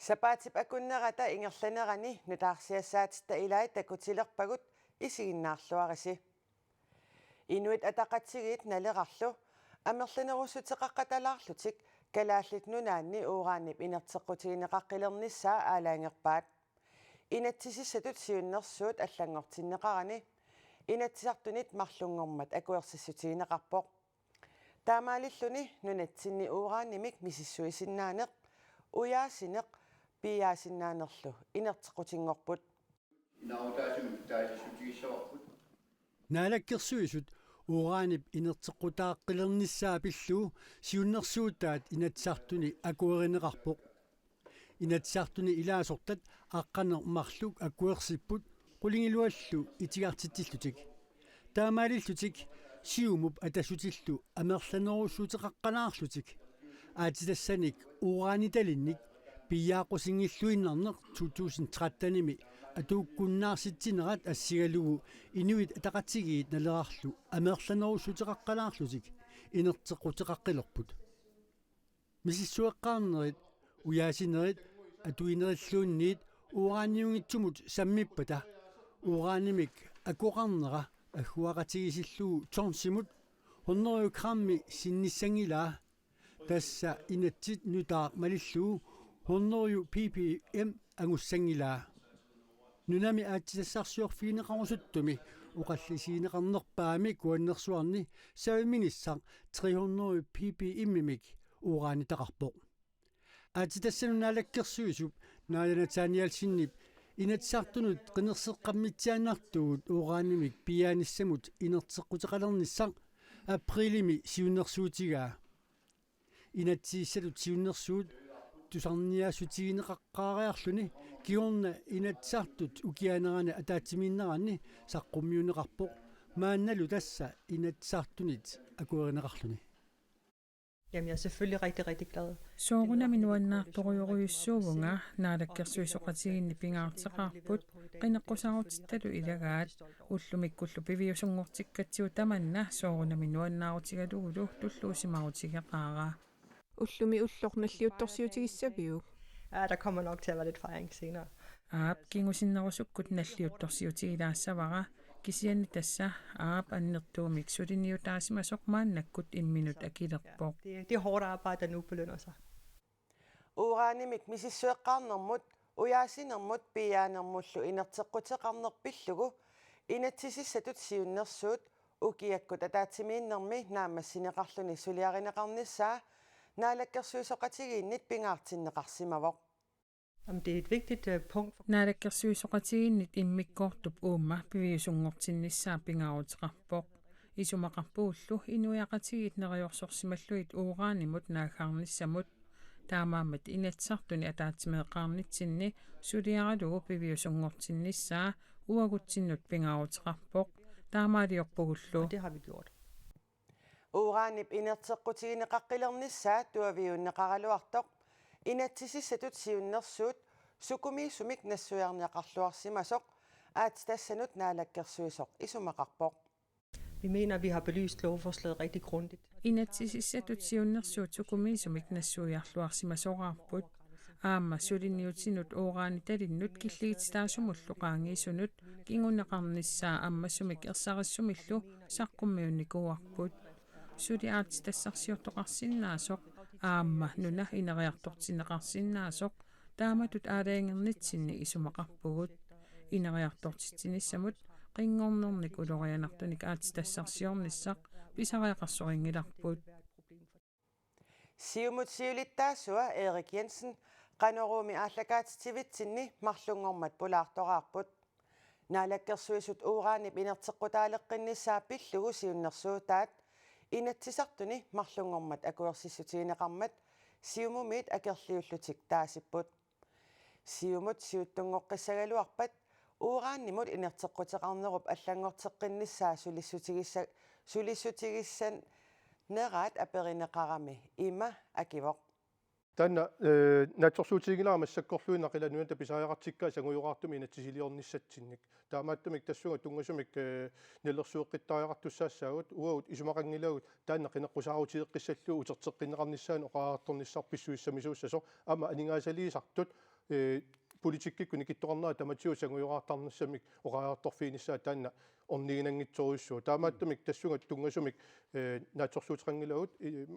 Сапаатип акуннерата ингерланерани нутаарсиассаатитта илаи такутилерпагут исигиннаарлуариси. Инуит атақатсигиит налеқарлу амерланерусутеқаққаталаарлутик калааллит нунаанни уураанип инертеққутигинеқаққилерниссаа аалаангерпаат. Инатсисиссатут сиуннерсуут аллангортиннеқарани инатсисартунит марлунгормат акуерсиссутигинеқарпоқ. Таамаалиллуни нунатсинни уураанимик мисиссуисиннаанеқ уяасинеқ пияасиннаанерлу инертеққутингорпут. Наалаккерсуисут уураанип инертеққутааққилерниссаа пиллуу сиуннерсуутаат инатсартуни акуеринеқарпоқ. Инатсартуни илаасортат аққанер марлук акуерсиппут qulingilluallu itigartitillutик таамаалиллутик сиумуп атасутиллу амерланерусsuuteqaqqanaarlutik аатилассаник урааниталинник пияақусингиллуиннарнеқ 2013-ними атууккуннаарситсинерат ассигалугу инуит атақатсигиит налерарлу амерланерусsuuteqaqqanaarlutik инертеққутеқаққилерпут мисиссуэққарнерит уяасинерит атуинериллуунниит ураанниунгитсумут саммиппата урааннимик акоқарнера аггуақатигисиллуу торнсимут 100 грамми синниссангилаа тасса инатсит нутаа малиллуу 100 ppm агуссангилаа нунами аатсассарсуорфиинеқарусуттуми уқаллисиинеқарнерпаами куаннерсуарни савиминиссар 300 ppm-мик ураанитақарпоқ аатитассанунаалаккерсуисуп нааланатааниалсиннип инатсаартунут qinерсеққаммитсианнартугут уураанимик пиааниссамут инертеққутеқалерниссақ априлими сиуннерсуутигаа инатсииссалут сиуннерсуут тусарниаасутигинеқаққаариарлуни киорна инатсаартут укианерани атаатсимииннеранни саққуммиунеқарпоқ маанналу тасса инатсаартунит акуеринеқарлуни. Jamen, jeg er selvfølgelig rigtig glad. Sooruna minuannaartoruyoruissuugunga naalakkersuisoqatiginni pingaarteqarput qineqqusarutittalu ilagaat ullumikkullu piviusungortikkatsiu tamanna sooruna minuannaarutigaluulu tulluusimarutigeqaaraa ullumi ullornalliuttorsiutigissapiu. Ja, der kommer nok til at være lidt fejring senere. aap kingusinnerusukkut nalliuttorsiutigilaassavara kisianni tassa aap annertuumik suliniutaasimasoqmaannakkut 1 minut akilerpoq. Det er hårdt arbejde, der nu belønner sig. Uuraanimik misissueqqaarnermut uyaasinermut piyaanermullu inerteqqutеқарнерпиллугу inatsisissatut siunnersuut ukiakkut ataatimiinnermi naamassineqarluni suliarineqarnissaa naalakkersuisoqatigiinnit pingaartinneqarsimavoq. Det er et vigtigt punkt. Naalakkersuisoqatigiinnit immikkortup uumma piviusungortinnissaa pingaarutiqarpoq isumaqarpuullu inuiaqatigit neriorsorsimalluit uuraanimut naaggaarnissamut таамаамат инатсартуни атаатсимеэқарнитсинни сулиараlugu пивиусунгортиннissaa уагутсиннут пингаарутеқарпоқ таамаалиорпугуллу. Det har vi gjort. Uuraanip inerteqqutigineqaqqilernissaa tuaviunneqaraluartoq inatsisissatut siunnersuut sukumiisumik nassujarniaqarluarsimasoq aatstassanut naalakkersuisoq isumaqarpoq. Vi mener, at vi har belyst lovforslaget rigtig grundigt. Inatsisissatut siunnersuut sukumiisumik nassujarluarsimasoqarput aamma sulinniutinut uuraanitalinnut killigitstaasumulluqaangiisunut kingunneqarnissaa ammassumik ersarissummillu saqqummiunnikuarput suliaatitassarsiortoqarsinnaasoq aamma nuna ineriartortineqarsinnaasoq taamatut aalaangernitsinni isumaqarpugut ineriartortitinissamut qingornernik ulorianartunik aatitassarsiornissaq pisariaqarsoringilarput. Siumut siulittaassua Erik Jensen qanorumi aallakaatitivittsinni marlungormat pulaartoraarput naalakkersuisut uuraanip inerteqqutaaleqqinnissaa pillugu siunnersuutaat inatsisartuni marlungormat akuersissutigineqarmat siumumit akerliullutik taasipput siumut siuttungoqqissagaluarpat uuraannimut inerteqqutеқарнеруп аллангортеққиннissaa sulissutigissan neraat aperineqarami ima akivoq tanna natorsuutigilaamassakkorluinaqila tapisariaqartikkaa sangujuqaartumi inatsisiliornissatsinnik taamaattumik tassuga tungasumik nillersuuqqittariaqartussaassaagut uagut isumaqangilagut taanna qineqqusaaruutigeqqissalluu uterteqqinneqarnissaanu oqaartornissarpissuissamisuussasoq ama aningaasaliisartut политиккикку никитторнаа таматиу сангуйораартарнссамик оқаарторфиинissaа таанна орнигинангитсоруйссуу таамааттамик тассугат тунгасумик нааторсуутеқангилагут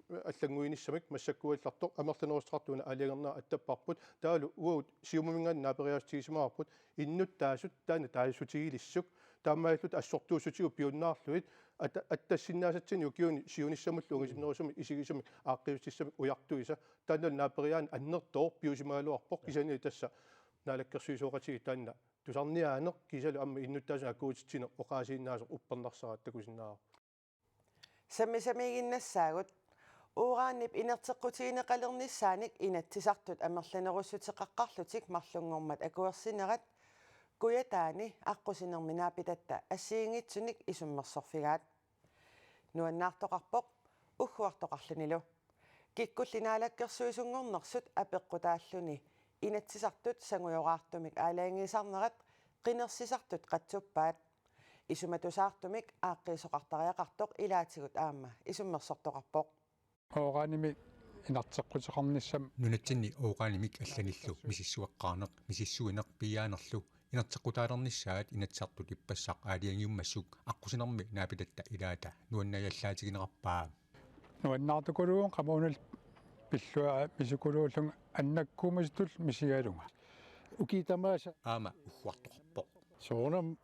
аллангуинissамик массаккуаллартоқ амерланерустеқартуна алиагернаа аттаппарпут таалу уут сиумумингаан наапериаастигисимаарпут иннут таасут таана таасутигилиссук таамааллут ассортуусутигу пиуннаарлуит аттассиннаасатсини укиуни сиуниссамуллу унгисимнерусуми исигисуми ааққивиссамик уяртуиса тааннал наапериаан аннертоор пиусимаалуарпоқ кисани тасса наалаккерсуисооқатиги таанна тусарниаанеқ кисалу амма иннуттаасун акуутитсине оқаасииннаасо уппернарсараат такусиннаа самисамигиннассаагут уураанип инертеққутигинеқалерниссааник инатсисартут амерланеруссутеқаққарлутик марлунгормат акуерсинерат куятаани аққусинерминаапитатта ассиингитсуник исуммерсорфигаат нуаннаартоқарпоқ уггуартоқарлунилу киккуллинаалаккерсуисунгорнерсут апеққутааллуни инатсисартут сангуйораартумик аалаангисарнерат қинерсисартут қатсуппаат исуматусаартумик ааққиисоқартариақартоқ илаатигут аама исуммерсортоқарпоқ оорааними инартеққутеқарниссам нунатсинни оораанимик алланиллу мисиссуаққарнеқ мисиссуинеқ пиаанерлу инартеққутаалерниссаат инатсартут иппассақ аалиангиуммассук аққусинерми наапитатта илаата нуаннаяллаатигинеқарпаа нуаннаартукулуун қамуунал пиллуа мисукулууллун аннаккуумаситул мисигалунга укитамааса аама уггуартоқарпоқ соонам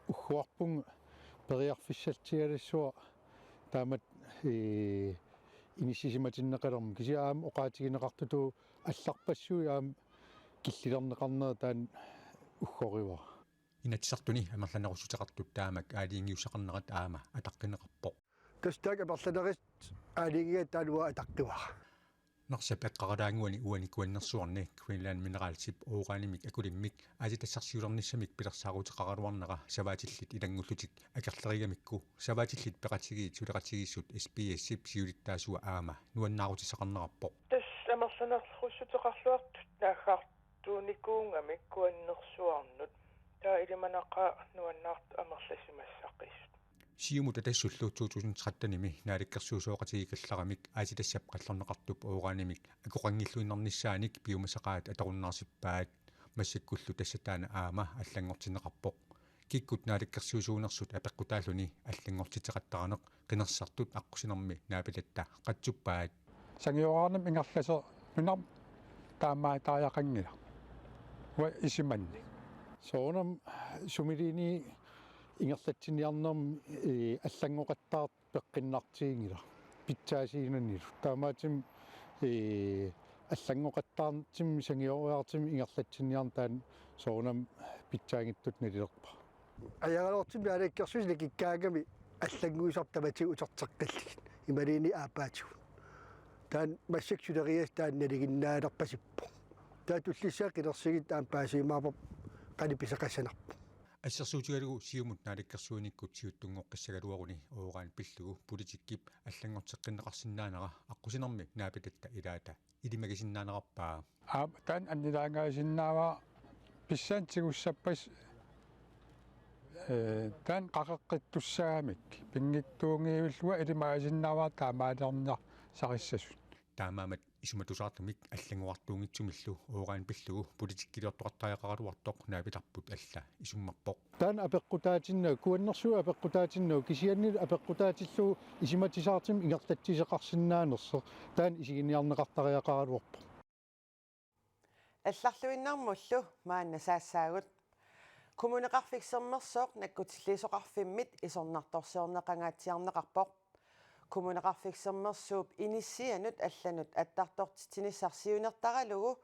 уггуарпун периарфиссатсигалиссуа таамат инисисиматиннеқалерм кисиаам оқаатигинеқартуту алларпассуи аам киллилернеқарнера таан уггориуа инатсартуни амерланерусутеқартут таамак аалиингиуссақарнерат аама атаққинеқарпоқ тастаак амерланерис аалингиа таануа атаққива нарсап эққараангуани уаникуаннерсуарни Queensland Mineralship оораанимик акулиммик ааситассарсиулерниссамик пилерсаагутеқаруарнера саваатиллит илангуллутик акерлеригамикку саваатиллит пеқатиги тулеқатигиссут SPSip сиулиттаасуа аама нуаннаарутисақарнерарпоқ тас амерланерлуссутеқарлуартут наахаартууникуунгамик куаннерсуарнут таа илиманақа нуаннаарт амерласимассаққис сиумута тассуллу 2013-ними нааликкерсуусооқатиги калларамик ааситассап қаллернеқартуп оораанимик акоқангиллуиннерниссааник пиумасақаат атаруннаарсиппаат массаккуллу тассатаана аама аллангортинеқарпоқ киккут нааликкерсуусуунерсут апеққутааллуни аллангортитеқаттаранеқ қинерсартут аққусинерми наапилатта қатсуппаат сангиораарнам ингерласер нунар таамаа тааяқангила уа исиманни соонам сумилини ингерлатсиниарнерм аллангоқаттаар пеққиннартигингила питсаасигинаннилу таамаатим аллангоқаттаарнтим сангиориартим ингерлатсиниарн таан соонам питсаагиттут налилерпа аягалортим яалаккерсуис киккаагами аллангуисартамати утертеққаллигит ималини аапаатигу таан массаксулериас таан налигиннаалерпасиппо таатуллиссаа қилерсигит таан паасиимаарпо қалиписақассанарпо ассерсуутигалугу сиумут нааликкерсуиниккут сиуттунгоққиссагалуаруни оораан пиллугу политиккип аллангортеққиннеқарсинаанера аққусинерми наапитатта илаата илимагисиннаанерарпаа таан аннилаангаасиннаава писсаантигуссаппас таан қақеққиттуссаамик пингиттуунгиивиллуа илимагисиннаава таамаалернер сариссасут таамаамат исуматусаартумик аллангуартуунгитсумиллу оораан пиллугу политиккилиортоқаттариақаруартоқ наапитарпут алла исуммарпоқ таан апеққутаатиннаа куаннерсуа апеққутаатиннаа кисианнил апеққутаатиллу исиматисаартим ингертатсисеқарсинаанерсо таан исигиниарнеқартариақаруарпо алларлуиннармуллу маанна саассаагут коммунеқарфиксермерсооқ наккутиллисоқарфиммит исорнарторсиорнеқангаатсиарнеқарпоқ коммунеқарфиксермерсууп иниссианут алланут аттартортитинissarsiunертаралугу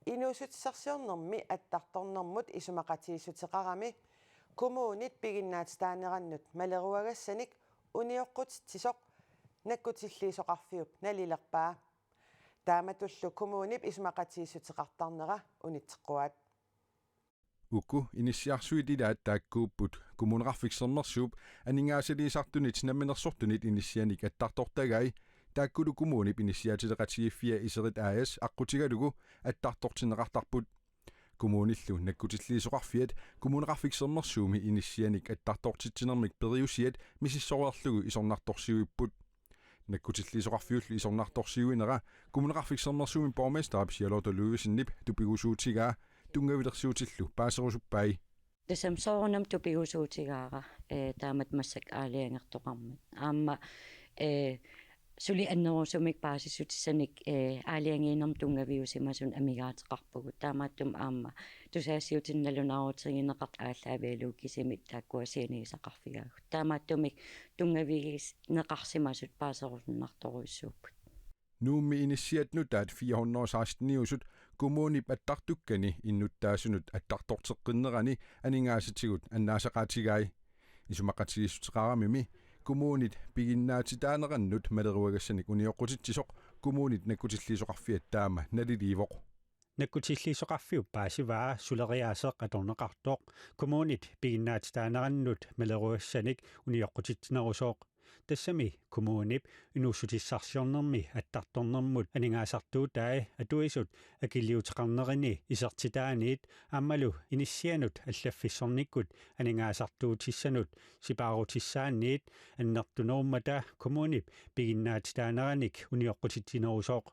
инуусутиссарсиорнэрми аттарторнэрмут исумақатииссутеқарами коммуунит пигиннаатитаанераннут малеруагассаник униоққутитсисоқ наккутиллиисоқарфиуп налилерпаа тааматуллу коммуунип исумақатииссутеқартарнера унитсеққуаат Ukku inissiarsuit ilaat taakkuupput kommuneqarfiksernersuup aningaasaliisartunit namminersortunit inissianik attartortagai taakkulu kommunip inissiaatileqatigiffia iserit aas aqqutigalugu attartortineqartarput kommunillu nakkutilliisoqarfiat kommuneqarfiksernersuumi inissianik attartortitsinermik periusiat misissoruarlugu isornartorsiuipput Nakkutillisoqarfiullu isornartorsiuinera kommuneqarfiksernersuumi borgmester Charlotte Løvesen-Nip tupigusuutigaa tungavilersuutillu paaserusuppai Tasam soornam tupigusuutigaara taamat massak aaliangertoqarmat aamma suli annerusumik paasissutisanik aaliangiinerm tungaviusimasun amigaateqarpugut taamaattum aamma tusaassiutinnalunaaruuterigineqart ааллаавиалууккисимит тааккуасианиисақарфигаагут таамааттумик тунгавигис неқарсимасут паасерусуннарторуйссууппут nuummi inissiatnutaat 416 kommunip attartukkani innuttaasunut attartorteqqinnerani aningaasatigut annaasaqaatigai isumaqatigissuteqaramimi kommunit piginnaatitaanerannut maleruagassanik unioqqutittisoq kommunit nakkutilliisoqarfiat taama naliliivoq nakkutilliisoqarfiu paasivaa suleriaaseq atorneqartoq kommunit piginnaatitaanerannut maleruassanik unioqqutittinerusooq тассами коммунип инуссутиссарсиорнэрми аттарторнэрмут анингаасартуутай атуисут акилиутеқарнерини исертитааниит ааммалу иниссианут аллаффиссорниккут анингаасартуутиссанут сипаарутиссаанниит аннертунеруммата коммунип пигиннаатитаанераник униоққутитсинерусооқ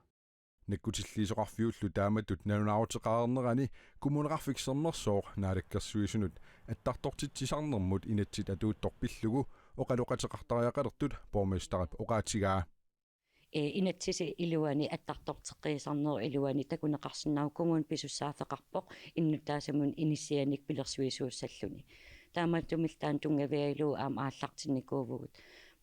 наккутиллиисоқарфиуллу тааматут налунаарутеқарнерани коммунеқарфиксернерсооқ наалаккерсуисунут аттартортитсисарнэрмут инатсит атуутторпиллугу оқалоқатеқартариақалертут боргместерип оқаатигаа инатсиси илуани аттартортеққисарнер илуани такунеқарсиннау коммун писуссаафеқарпоқ иннутаасамун иниссианик пилерсуисууссаллуни таамааттумилтаан тунгавиалуу аам ааллартинникуувгут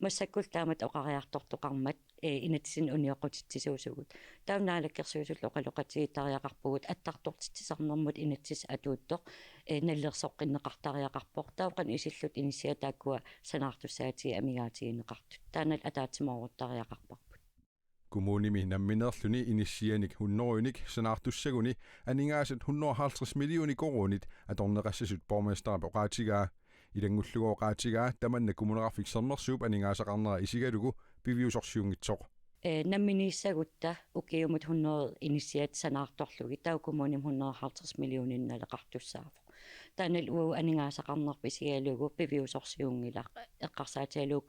массаккул таамат оқариартортоқармат инатсин униоқутитсисуусугут таунаалаккерсуусуллу оқалоқатигитариақарпугут аттартортитсисарнэрмут инатсис атууттоқ наллерсоққиннеқартариақарпоқ тауқан исиллут иниссиатааккуа санаартуссаати амигаатигинеқартут таанал атаатимооруттариақарпарпут kommunimi namminerluni inissianik hunnoruinik sanaartussaguni aningaasat 150 milliooni korunit atorneqassasut borgmesterap oqaatigaa ilangullugu oqaatigaa tamanna kommuneqarfiksernersuup aningaasaqarnera isigalugu piviusorsiungitsoq намминииссагутта укиумут 100 инисиат санаарторлуги тау коммуним 150 миллионинналеқартуссаафо таанал уу анигаасақарнерпи сигалугу пивиусорсиунгила эққарсаатиалуу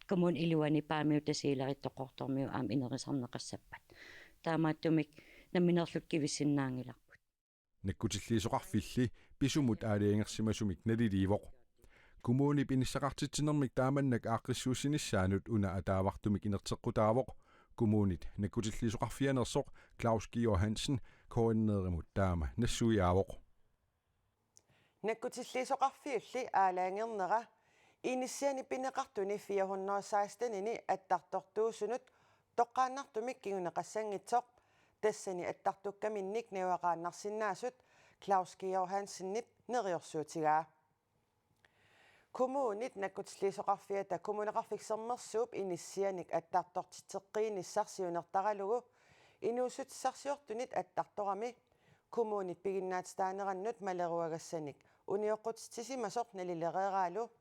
коммун илуани паамиутасиилариттоқортормиу аам инерисарнеқассаппат таамааттумик намминерлут кивиссиннаангиларпут наккутиллиисоқарфилли писумут аалиангерсимасумик налиливоқ kommunip inissaqartittinermik taamannak aaqqissuussinissaanut una ataavартумик инертеққутаавоқ kommunit nakkutilliisoqarfianersoq Claus Georg Hansen koordineerimut taama nassuiaavoq nakkutilliisoqarfiulli aalaangernera inissiani pineqartuni 416-ini attartortuusunut toqqaannartumik kiguneqassangitsoq tassani attartukkaminnik niuaqaannarsinnaasut Claus Georg Hansen-nip neriorsuutigaa kommunit nakkutilliisoqarfiata kommuneqarfiksernersuup inissianik attartortitteqqiinissarsiunertaralugu inuusutissarsiortunit attartorami kommunit piginnaatitaanerannut maleruagassanik unioqqutitisimasoq nalilereeraalu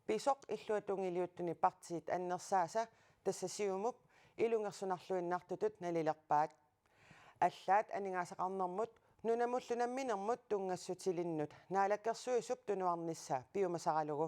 pisoq illuatungiliuttuni partiit annersaasa tassasiumup ilungersunarluinnartutut nalilerpaat аллаат анигаасақарнэрмут нунамуллунамминэрмут тунгассутилиннут наалаккерсуисуп тунуарнissaa пиумасаралугу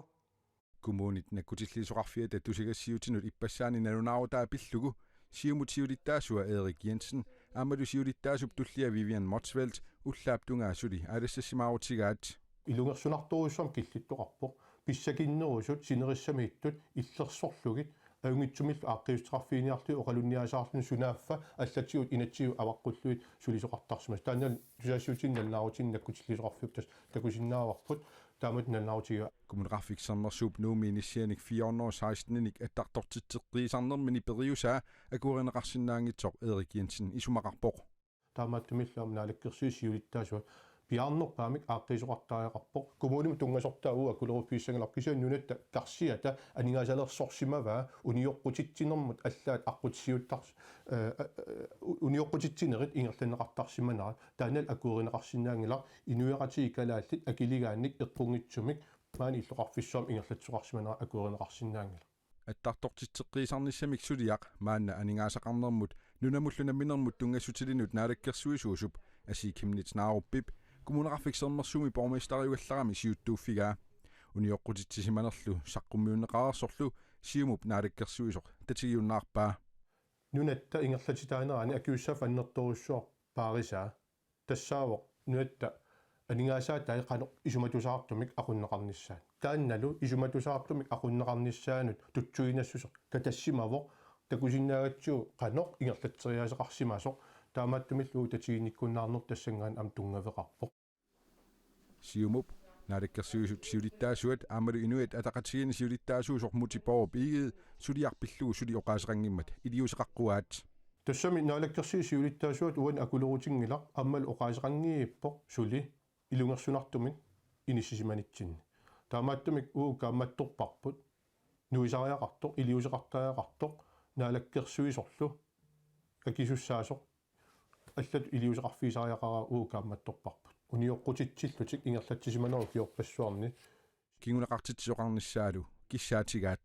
kommunit nakkutilliisoqarfiata tusigassiutinut иппассаани налунаарутаа пиллугу сиумутиулиттаасуа Erik Jensen аамалу сиулиттаасуп туллиа Vivian Motzfeldt уллаап тунгаасули алассассимаарутигаат илунгерсунартуруссам киллиттоқарпоқ писсакиннерусут синериссамииттут иллерсорлугит аюнгитсумил ааққиустеқарфииниарту оқалунниасаарлун сунааффа аллатиут инатсиу аваққуллуит сулисоқартарсимас таанал тусаасуутинналнаарутиннаккутиллисоқарфиуптас такусиннааварпут таамат налнаутига kommuneqarfiksernersuup nuumi inissianik 416-ник аттарторtitteqqiisarnermini periusaa akuerineqarsinnaangitsoq Erik Jensen isumaqarpoq таамааттумиллаам наалаккерсуисиулиттаасуа пиарнерпаамик ааққисоқартариақарпоқ коммуним тунгасортаагуа кулеруффииссангалар кисианнунатта тарсиата анигаасалерсорсимаваа униоққутитсинермут аллаат аққутсиуттарс униоққутитсинерит ингерланеқартарсиманаа таанал акуеринеқарсинаангилар инуяқати калааллит акилигаанник эққунгитсумик маани иллоқарфиссуам ингерлатсоқарсиманаа акуеринеқарсинаангила аттартортитеққисарниссамик сулиақ маанна анигаасақарнермут нунамуллунамминермут тунгассутилинут наалаккерсуисуусуп асикимнит нааруппип kommuneqarfiksernersuumi borgmesteriuallarami siuttuuffigaa unioqqutitsisimanerlu saqqummiunneqaarsorlu siumup naalikkersuisoq tatigiunnaarpaa nunatta ingerlatitaanerani akiussaaf annertorussuar paarisaa tassaawoq nunatta aningaasa tai qanoq isumatusaartumik aqunneqarnissaat taannalu isumatusaartumik aqunneqarnissaanut tutsuinassusoq tatassimaavoq takusinnaagatsiu qanoq ingerlatseriaaseqarsimasoq taamaattumilluu tatiginikkunnaarnur tassangaan am tungaveqarpoq siumup naalikkersuisut siulittaasuat aamalu inuit ataqatigini siulittaasuusoq mutiporup igiit suliarpilluu suli oqaaseqangimmat iliuseqaqquaat tassami naalakkersi siulittaasuat uan akulerutingila ammal oqaaseqangiippoq suli ilungersunartumik inissimanitsinni taamaattumik kaammattorparput nuisariaqartoq iliuseqartaaqartoq naalakkersuisorlu akisussaasоq аллат илиусеқарфисариақара kaammattorparput unioqqutitsillutik ingerlatsisimaneru kiorpassuarni kingunaqartitsioqarnissaalu kissaatigaat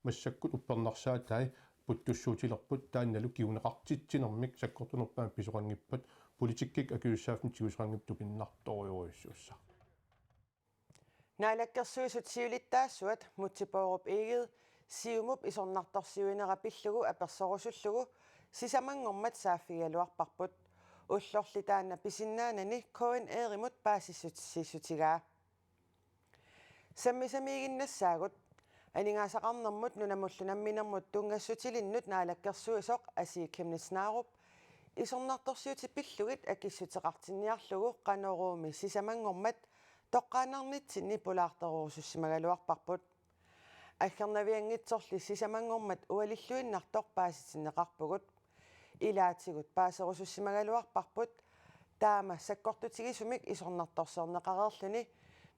массаккут уппернарсаатай путтуссуутилерпут таанналу киунеқартитсинермик саккортунерпаан писоқангиппат политиккик акиуссаафни тигусрангип тупиннарторюориссуусса наалаккерсуисут сиулиттаассуат мутсипооруп игил сиумуп исорнарторсиуинерапиллугу аперсорусуллугу сисамангормат сааффигалуарпарпут уллорлитаана писиннаанани КНР-имут паасиссутигаа саммисамигиннассаагут анингаасақарнэрмут нунамуллунамминермут тунгассутилиннут наалаккерсуисоқ асииккимниснааруп исорнарторсиутиппиллугит акиссутеқартинниарлугу қанорууми сисамангормат тоққаанарнитсинни пулаартеруусуссимагалуарпарпут аггернавиангитсорли сисамангормат уалиллуиннартор пааситиннеқарпугут илаатигут паасерусуссимагалуарпарпут таама саккортутигисумик исорнарторсернеқарерлүни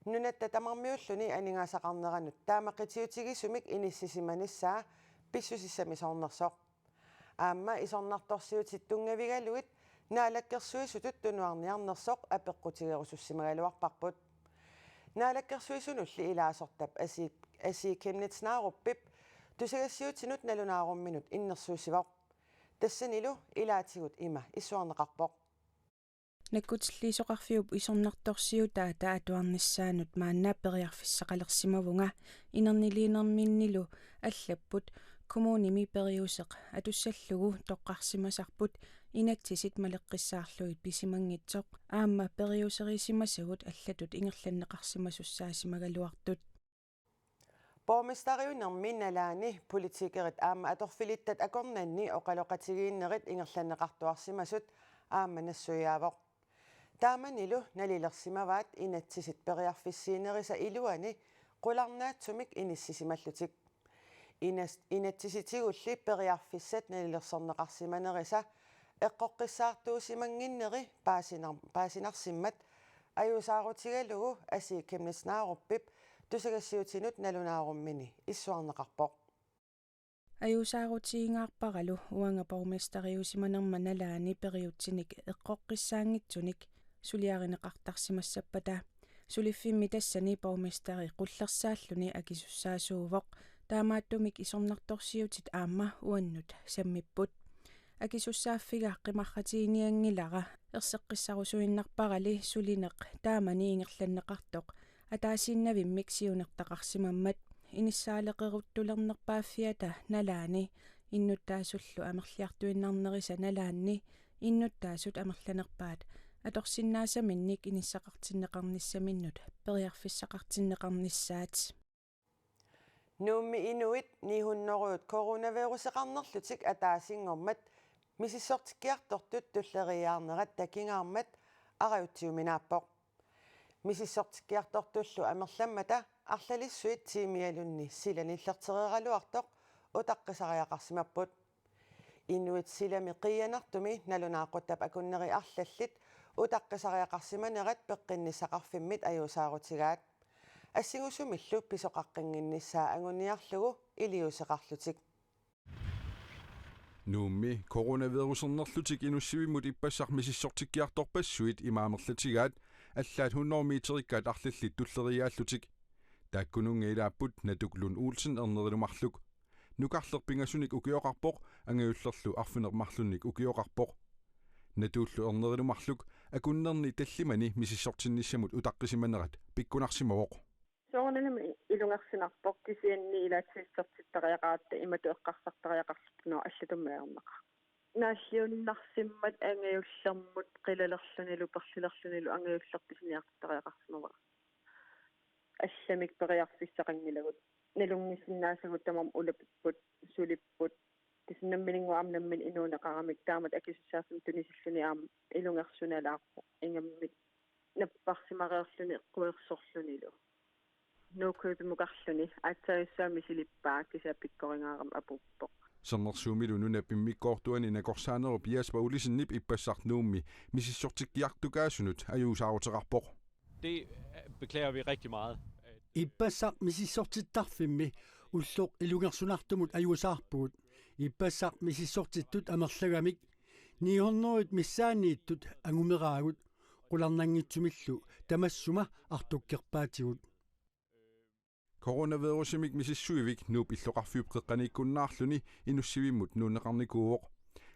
нунатта тамармиуллуни анингаасақарнеранут таамаққитиутигисумик иниссисиманиссаа писсусиссами сорнерсоқ аама исорнарторсиутит тунгавигалуит наалаккерсуисутут тунуарниарнерсоқ апеққутигерусуссимагалуарпарпут наалаккерсуисунулли илаасортап асииккимнитснааруппип тусагассиутинут налунаарумминут иннерсуусивоқ тассанилу илаатигут има иссуарнеқарпоқ наккутиллиисоқарфиуп исорнарторсиутаа таатуарниссаанут мааннааппериарфиссақалерсимавунга инернилиинерминнилу аллаппут коммуними периусеқ атуссаллугу тоққарсимасарпут инатсисит малеққиссаарлуит писимангитсоқ аама периусерисимасагут аллатут ингерланнеқарсимасуссаасимагалуартут Borgmestariunerminalaani politikerit aama atorfilittat akornanni oqaloqatigiinnerit ingerlanneqartuarsimasut aama nassuyaavoq taamanilu nalilersimavaat inatsisit periarfissiinerisa iluani qularnaatsumik inissisimalllutik inatsisitigulli periarfissat nalilersorneqarsimanerisa eqqoqqissaartuusimanginneri paasinarsimmat ajusaarutigalogu asiikkimnisnaaruppip тусагассиутинут налунааруммини иссуарнеқарпоқ аюусаарутигингаарпаралу уанга боргместариусиманерма налаани периутсиник эққоққиссаангитсуник сулиаринеқартарсимассаппата сулиффимми тассани боргместари қуллерсааллуни акисуссаасуувоқ таамааттумик исорнарторсиутит аама уаннут саммиппут акисуссааффига қимарратигиниангилара ерсеққиссарусуиннарпарали сулинеқ таамани ингерланнеқартоқ атаасииннавиммик сиунертақарсимаммат иниссаалеқеруттулернерпааффиата налаани иннуттаасуллу амерлиартуиннарнериса налаанни иннуттаасут амерланерпаат аторсиннаасаминник иниссақартиннеқарниссаминнут периарфиссақартиннеқарниссаат нуумми инуит нихуннеруут коронавирусеқарнерлутик атаасингормат мисиссортиккиартортут туллериаарнерат такингаармат араютсиуминааппоқ мисиссортиккиартортуллу амерламмата арлалиссуит тимиалунни силаниллертерералуартоқ утаққисариақарсимаппут инуит силами қиянартуми налунааққуттап акуннери арлаллит утаққисариақарсиманерат пеққиннисақарфиммит аюусаарутигаат ассигусумиллу писоқаққингинниссаа агуниарлугу илиусеқарлутик нуумми коронавирусернерлутик инуссивиммут иппассар мисиссортиккиарторпассуит имаамерлатигаат аллаат 100 метриккаат арлаллит туллериааллутик тааккунунгаилааппут натуклун уулсен эрнерилумарлук нукарлерпингасуник укиоқарпоқ ангиуллерлу арфинермарлунник укиоқарпоқ натууллу эрнерилумарлук акуннерни таллимани мисиссортинниссамут утаққисиманерат пиккунарсимавоқ соорнанами илунгарсинарпоқ кисианни илаатсиссертиттариақарата иматуэққарсартариақарлутноо аллатуммаернеқа нааллиуннарсиммат ангиуллермут қилалерлунилу перлилерлунилу ангиуллертисиниартариақарсинера алламик периарфиссақангилагут налунгиссиннаасагут тамам улапиппут сулиппут тисиннамминингуарнаммин инуунеқарамик таамат акисуссааффим тунисиллуни аама илунгерсуналаарпо ингаммит наппарсимареерлуни эққуерсорлунилу нукуутумукарлуни атсаиссаами силиппаа кисапиккорингаарам апуппоқ Sannersuumilu nuna pimmikkoortuani nakorsaanero piaspa ulisinip ippassarnuummi misissortikkiartukaasunut ajuusaaruteqarpoq. Det beklager vi rigtig meget. Ippassaq misissortittarfimmi ulloq ilungersunartumut ajuusaarpuut. Ippassaq misissortittut amerlagamik niihorneruit missaaniittut angumeraagut qularnangitsumillu tamassuma artukkerpaatigut. Coronavirusimik misissuivik nuup illoqarfiupqeqqaniikkunnaarluni inussivimut nuuneqarnikuuoq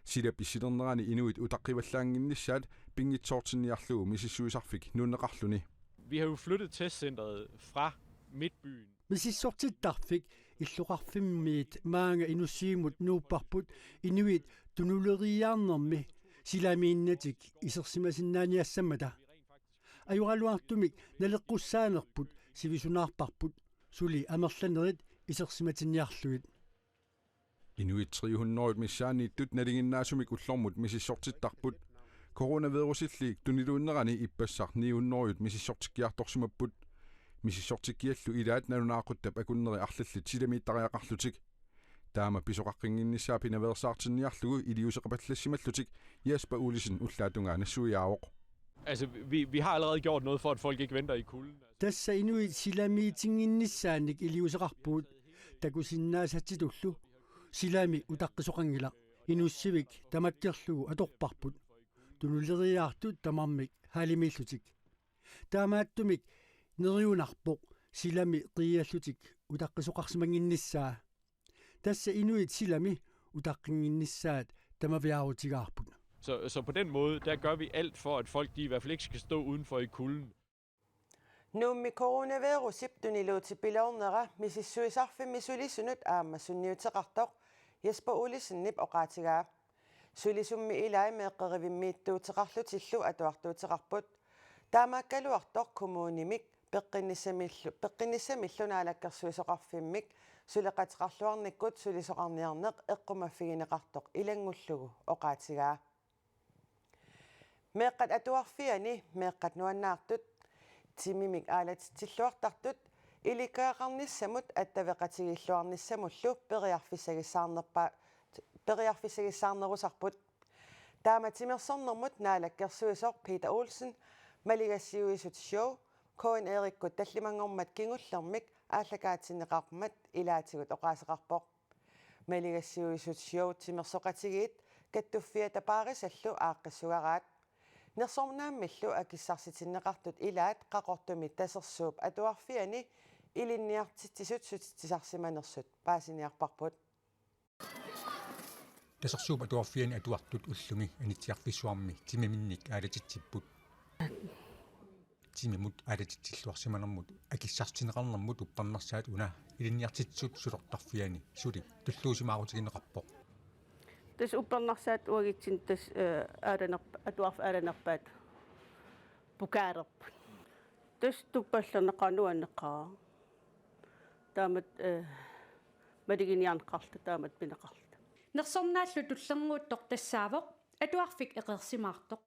silapisilernerani inuit utaqqivallaanginnissaat pingitsoortinniarlugu misissuisarfik nuuneqarluni. Vi har jo flyttet testcentret fra midtbyen. Misissortittarfik illoqarfimmiit maanga inussiimut nuupparput inuit tunuleriaarnermi silamiinnatik isersimasinnaaniassamata ajuraluartumik naleqqusaanerput sivisunaarparput suli amerlanerit isersimatinniarluit Inuit 300 missaaniittut nalinginnaasumik ullormut misissortittarput coronavirusilliik tuniluunnerani ippassar 900 misissortikkiartorsumapput misissortikkiallu ilaat nalunaaquttab akunneri arlallit silamiittariaqarlutik taama pisoqaqqinginnissaa pinaversaartinniarlugu iliuseqapallassimallutik Jesper Olesen ullaatungaa nassuiaavoq. Altså, vi har allerede gjort noget for, at folk ikke venter i kulden. Tassa inuit silamiitinginnissaannik iliuseqarpuut takusinnaasatitullu silami utaqqisuqangila inussivik tamakkerlugu atorparput tunuleriaartut tamarmik haalimillutik taamaattumik neriunarpoq silami qiallutik utaqqisuqarsimanginnissaa tassa inuit silami utaqqinginnissaat tamaviarutigaarput. Så på den måde, der gør vi alt for, at folk de i hvert fald ikke skal stå udenfor i kulden. Nummi coronavirusip tuniluuti pilornera misissuisarfimmi sulisunut aammassunniuteqartoq Jesper Olesen oqaatigaa sulisummi ilai meeqqerivimmiittuuteqarlutillu atuartuuteqarput taamaakkaluartoq kommunimik peqqinnissamillunaalakkersuisoqarfimmik suleqatiqarluarnikkut sulisoqarniarneq eqqumaffigineqartoq ilangullugu oqaatigaa meeqqat atuarfiani meeqqat nuannaartut timimik aalatitsilluartartut ilikaaqarnissamut attaveqatigilluarnissamullu periarfissagissaarnerusarput taama timersornermut naalakkersuisoq Peter Olsen maligassiuisut show koin erikkut tallimangormat kingullermik ааллакаатсинеқармат илаатигут оqaaseqarpoq малигассиуисут show тимерсоqatigiit каттуффиа тапаарисаллу ааққиссугараат нерсорнааммиллу акиссарситиннеқартут илаат қақортуми тасерсууп атуарфиани илинниартитсисут сутитсарсиманерсут паасиниарпарпут тасерсууп атуарфиани атуартут уллуми анитсиарфиссуарми тимиминник аалатитсиппут тимимут аалатитсиллуарсиманермут акиссартинеқарнэрмут уппарнерсаат уна илинниартитсут сулортарфиани сули туллуусимаарутигинеқарпоқ тас уппарнерсаат уагитсин тас ааданерпа атуарф ааданерпаат пукаарерп тас туппаллернеқануаннеқаа таамат малигиниарнеқарта таамат пинеқарта нерсорнааллу туллернууттоқ тассаавоқ атуарфик эқерсимаартоқ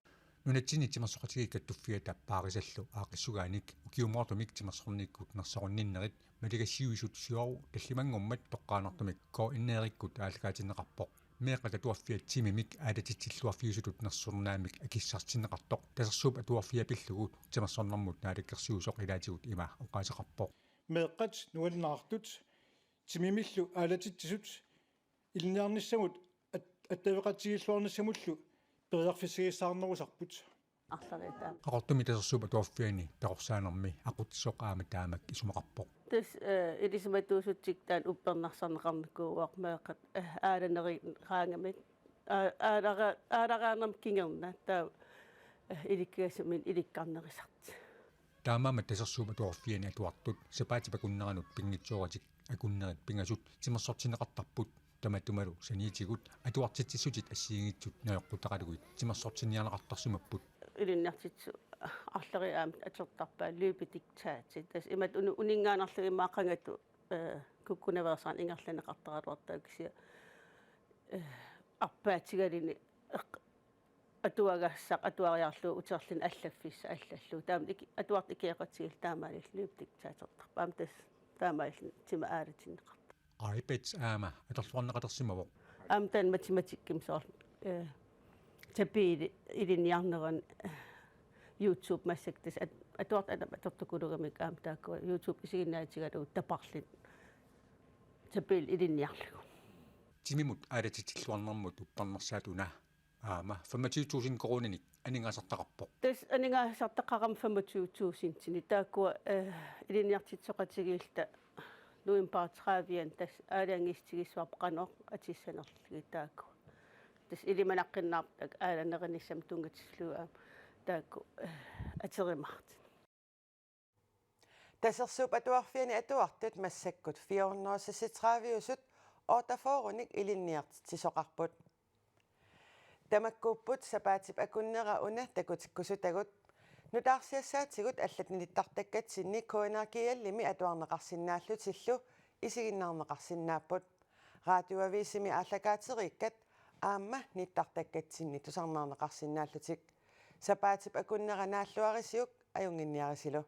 нунатсини тимерсоқатиги каттуффиа таппаарисаллу аақиссугааник укиумоортумик тимерсорниккут нерсорунниннерит малигассиуисут сиору таллимангуммат тоққаанартумик ко иннеериккут ааллакаатинеқарпоқ меэқа татуарфиа тимимик аалатитсиллуарфиусутут нерсорнаамик акиссартинеқартоқ тасерсууп атуарфиа пиллугут тимерсорнэрмут наалаккерсиусоқ илаатигут има оqaасеқарпоқ меэққат нуалнаартут тимимиллу аалатитсисут илниарниссамут аттавеқатигиллуарниссамуллу периарфиссагиссаарнерусарпут арларита aqortumi tasersuup atuarfiani peqorsaanermi aqutsoq aama taamak isumaqarpoq тас илисматуусутсик таан уппернарсарнеқарникууақ меэқат ааданери раангамит аалагаанерм кингерна таа иликкаасумин иликкарнерисарт таамаама тасерсуума туорфиани атуартут сапаати пакуннеранут пингитсуоратик акуннерит пингасут тимерсортинеқартарпут таматумалу саниитигут атуартитсисутит ассиингитсут наёққутақалугит тимерсортиннианеқартарсимаппут илиннартитсу арлериаамт атертарпаа люпитиктаати тас имат унингаанерлугимаақангату куккунаверсаан ингерланеқартаралуартаа кися арпаатигалини атуагассақ атуариарлуу утерлин аллаффисса аллаллуу таама атуарт икиақатигил таамаалил люпитиктаатертарпаам тас таамаалин тима аалатиннеқарта iPads аама аторлуарнеқатерсимавоқ амтан математикким соор тапиили илинниарнеран YouTube массактас атуарт ана атортукулугамик аам тааккуа YouTube исигиннаатигалу тапарлин тапиил илинниарлугу тимимут аалатитиллуарнэрмут уппарнерсаатуна аама 25.000 корониник анингасартақарпоқ тас анингасартақарам 25.000 тини тааккуа илинниартитсоқатигиилта нуимпаартраавиан тас аалангистигисварп қанеқ атиссанерлиги тааккуа тас илиманаққиннаартак ааланеринissam тунгатиллуаа таакку атеримарт тасерсууп атуарфиани атуартут массаккут 436 оотафооруник илинниартитсисоқарпут тамаккууппут сапаатип акуннера уна такутиккусутагут нутаарсиассаатигут аллатниттартаккатсинни коэнеркиаллими атуарнеқарсинааллутиллу исигиннаарнеқарсинааппут радиоависими ааллакаатериккат аама ниттартаккатсинни тусарнаарнеқарсинааллутик сапаатип акуннера нааллуарисиук аюнгинниарисилу